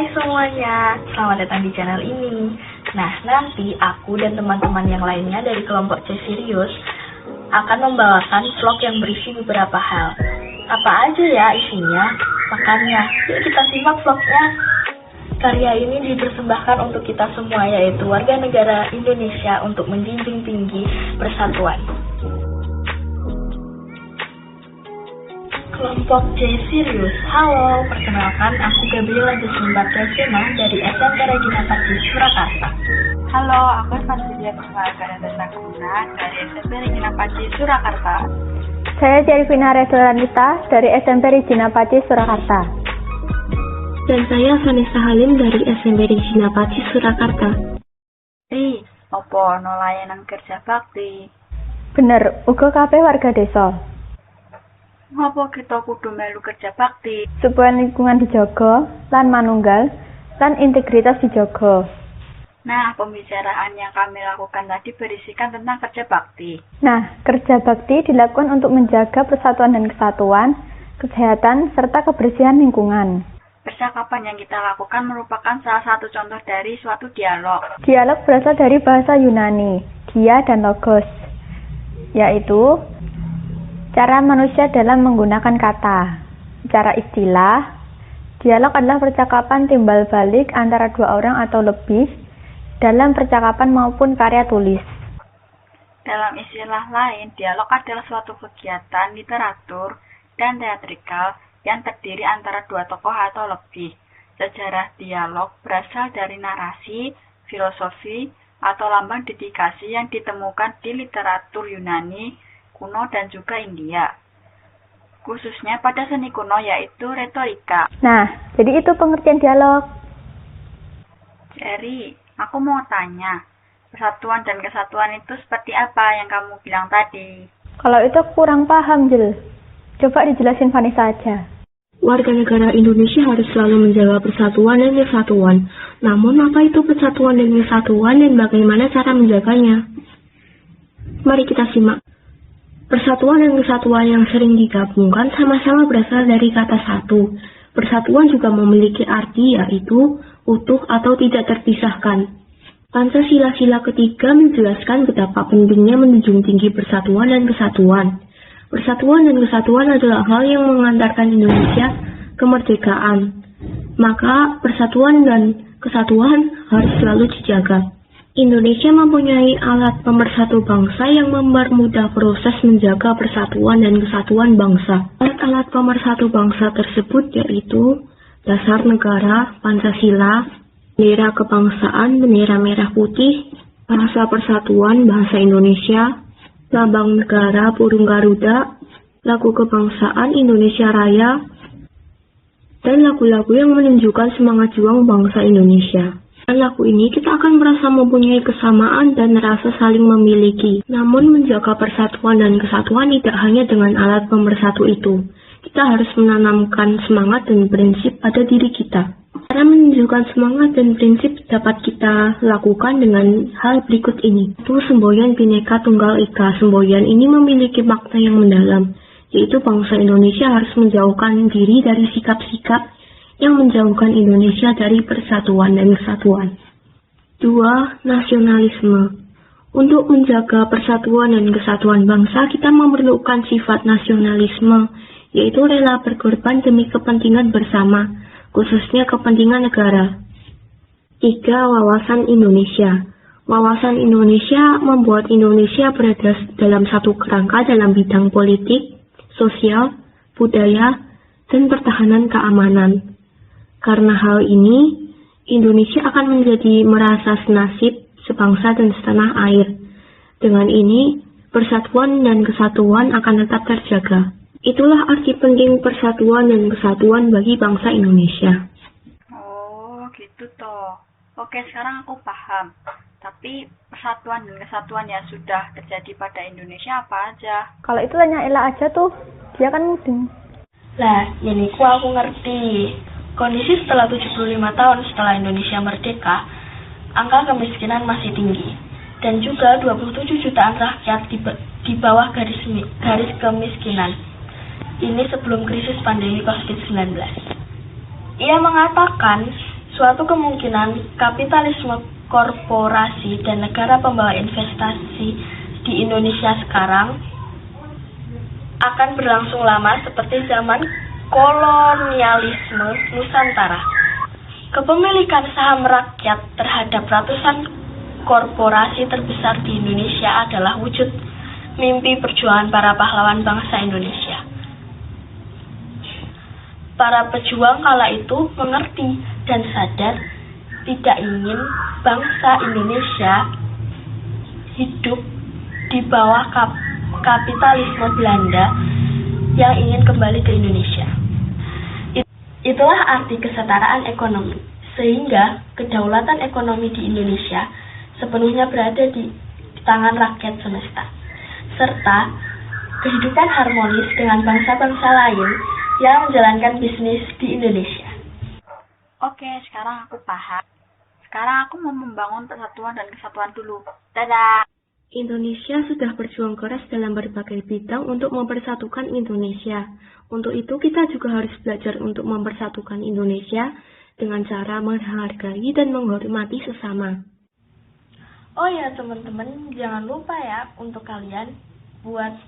Hai semuanya, selamat datang di channel ini. Nah, nanti aku dan teman-teman yang lainnya dari kelompok C Serius akan membawakan vlog yang berisi beberapa hal. Apa aja ya isinya? Makanya, yuk kita simak vlognya. Karya ini dipersembahkan untuk kita semua, yaitu warga negara Indonesia untuk menjunjung tinggi persatuan. Kelompok C Serius. Halo, perkenalkan aku Gabriela Jasmine Desina dari SMP Regina Pacis, Surakarta. Halo, aku Evangelia Puspaagana Dasaguna dari SMP Regina Pacis, Surakarta. Saya Cervina Redoranita dari SMP Regina Pacis, Surakarta. Dan saya Vanessa Halim dari SMP Regina Pacis, Surakarta. Opo no layanan kerja bakti? Bener, uga kabeh warga desa. Ngopo kita kudu melu kerja bakti? Supaya lingkungan dijaga, lan manunggal, lan integritas dijaga. Nah, pembicaraan yang kami lakukan tadi berisikan tentang kerja bakti. Nah, kerja bakti dilakukan untuk menjaga persatuan dan kesatuan, kesehatan, serta kebersihan lingkungan. Percakapan yang kita lakukan merupakan salah satu contoh dari suatu dialog. Dialog berasal dari bahasa Yunani, dia dan logos, yaitu cara manusia dalam menggunakan kata. Secara istilah, dialog adalah percakapan timbal balik antara dua orang atau lebih dalam percakapan maupun karya tulis. Dalam istilah lain, dialog adalah suatu kegiatan literatur dan teatrikal yang terdiri antara dua tokoh atau lebih. Sejarah dialog berasal dari narasi, filosofi, atau lambang dedikasi yang ditemukan di literatur Yunani kuno dan juga India, khususnya pada seni kuno yaitu retorika. Nah, jadi itu pengertian dialog. Jerry, aku mau tanya, persatuan dan kesatuan itu seperti apa yang kamu bilang tadi? Kalau itu kurang paham, Jel. Coba dijelasin Vanessa aja. Warga negara Indonesia harus selalu menjaga persatuan dan kesatuan. Namun, apa itu persatuan dan kesatuan dan bagaimana cara menjaganya? Mari kita simak. Persatuan dan kesatuan yang sering digabungkan sama-sama berasal dari kata satu. Persatuan juga memiliki arti yaitu utuh atau tidak terpisahkan. Pancasila ketiga menjelaskan betapa pentingnya menjunjung tinggi persatuan dan kesatuan. Persatuan dan kesatuan adalah hal yang mengantarkan Indonesia kemerdekaan. Maka persatuan dan kesatuan harus selalu dijaga. Indonesia mempunyai alat pemersatu bangsa yang mempermudah proses menjaga persatuan dan kesatuan bangsa. Alat-alat pemersatu bangsa tersebut yaitu Dasar Negara, Pancasila, bendera kebangsaan, bendera merah putih, Bahasa Persatuan Bahasa Indonesia, Lambang Negara Burung Garuda, Lagu Kebangsaan Indonesia Raya, dan lagu-lagu yang menunjukkan semangat juang bangsa Indonesia. Dengan lagu ini kita akan merasa mempunyai kesamaan dan rasa saling memiliki. Namun menjaga persatuan dan kesatuan tidak hanya dengan alat pemersatu itu. Kita harus menanamkan semangat dan prinsip pada diri kita. Cara menunjukkan semangat dan prinsip dapat kita lakukan dengan hal berikut ini. Itu semboyan Bhinneka Tunggal Ika. Semboyan ini memiliki makna yang mendalam, yaitu bangsa Indonesia harus menjauhkan diri dari sikap-sikap yang menjauhkan Indonesia dari persatuan dan kesatuan. 2. Nasionalisme. Untuk menjaga persatuan dan kesatuan bangsa, kita memerlukan sifat nasionalisme, yaitu rela berkorban demi kepentingan bersama, khususnya kepentingan negara. 3. Wawasan Indonesia. Wawasan Indonesia membuat Indonesia berada dalam satu kerangka dalam bidang politik, sosial, budaya, dan pertahanan keamanan. Karena hal ini, Indonesia akan menjadi merasa senasib, sebangsa dan setanah air. Dengan ini, persatuan dan kesatuan akan tetap terjaga. Itulah arti penting persatuan dan kesatuan bagi bangsa Indonesia. Oh, gitu toh. Oke, sekarang aku paham. Tapi persatuan dan kesatuan yang sudah terjadi pada Indonesia apa aja? Kalau itu tanya Ella aja tuh, dia kan mudeng. Nah, ini aku ngerti. Kondisi setelah 75 tahun setelah Indonesia merdeka, angka kemiskinan masih tinggi. Dan juga 27 jutaan rakyat di bawah garis kemiskinan. Ini sebelum krisis pandemi COVID-19. Ia mengatakan, Suatu kemungkinan kapitalisme korporasi dan negara pembawa investasi di Indonesia sekarang akan berlangsung lama seperti zaman kolonialisme Nusantara. Kepemilikan saham rakyat terhadap ratusan korporasi terbesar di Indonesia adalah wujud mimpi perjuangan para pahlawan bangsa Indonesia. Para pejuang kala itu mengerti dan sadar tidak ingin bangsa Indonesia hidup di bawah kapitalisme Belanda yang ingin kembali ke Indonesia. Itulah arti kesetaraan ekonomi, sehingga kedaulatan ekonomi di Indonesia sepenuhnya berada di tangan rakyat semesta, serta kehidupan harmonis dengan bangsa-bangsa lain yang menjalankan bisnis di Indonesia. Oke, sekarang aku paham. Sekarang aku mau membangun persatuan dan kesatuan dulu. Dadah! Indonesia sudah berjuang keras dalam berbagai bidang untuk mempersatukan Indonesia. Untuk itu kita juga harus belajar untuk mempersatukan Indonesia dengan cara menghargai dan menghormati sesama. Oh ya teman-teman, jangan lupa ya untuk kalian buat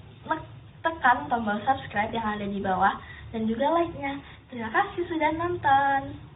tekan tombol subscribe yang ada di bawah dan juga like-nya. Terima kasih sudah nonton.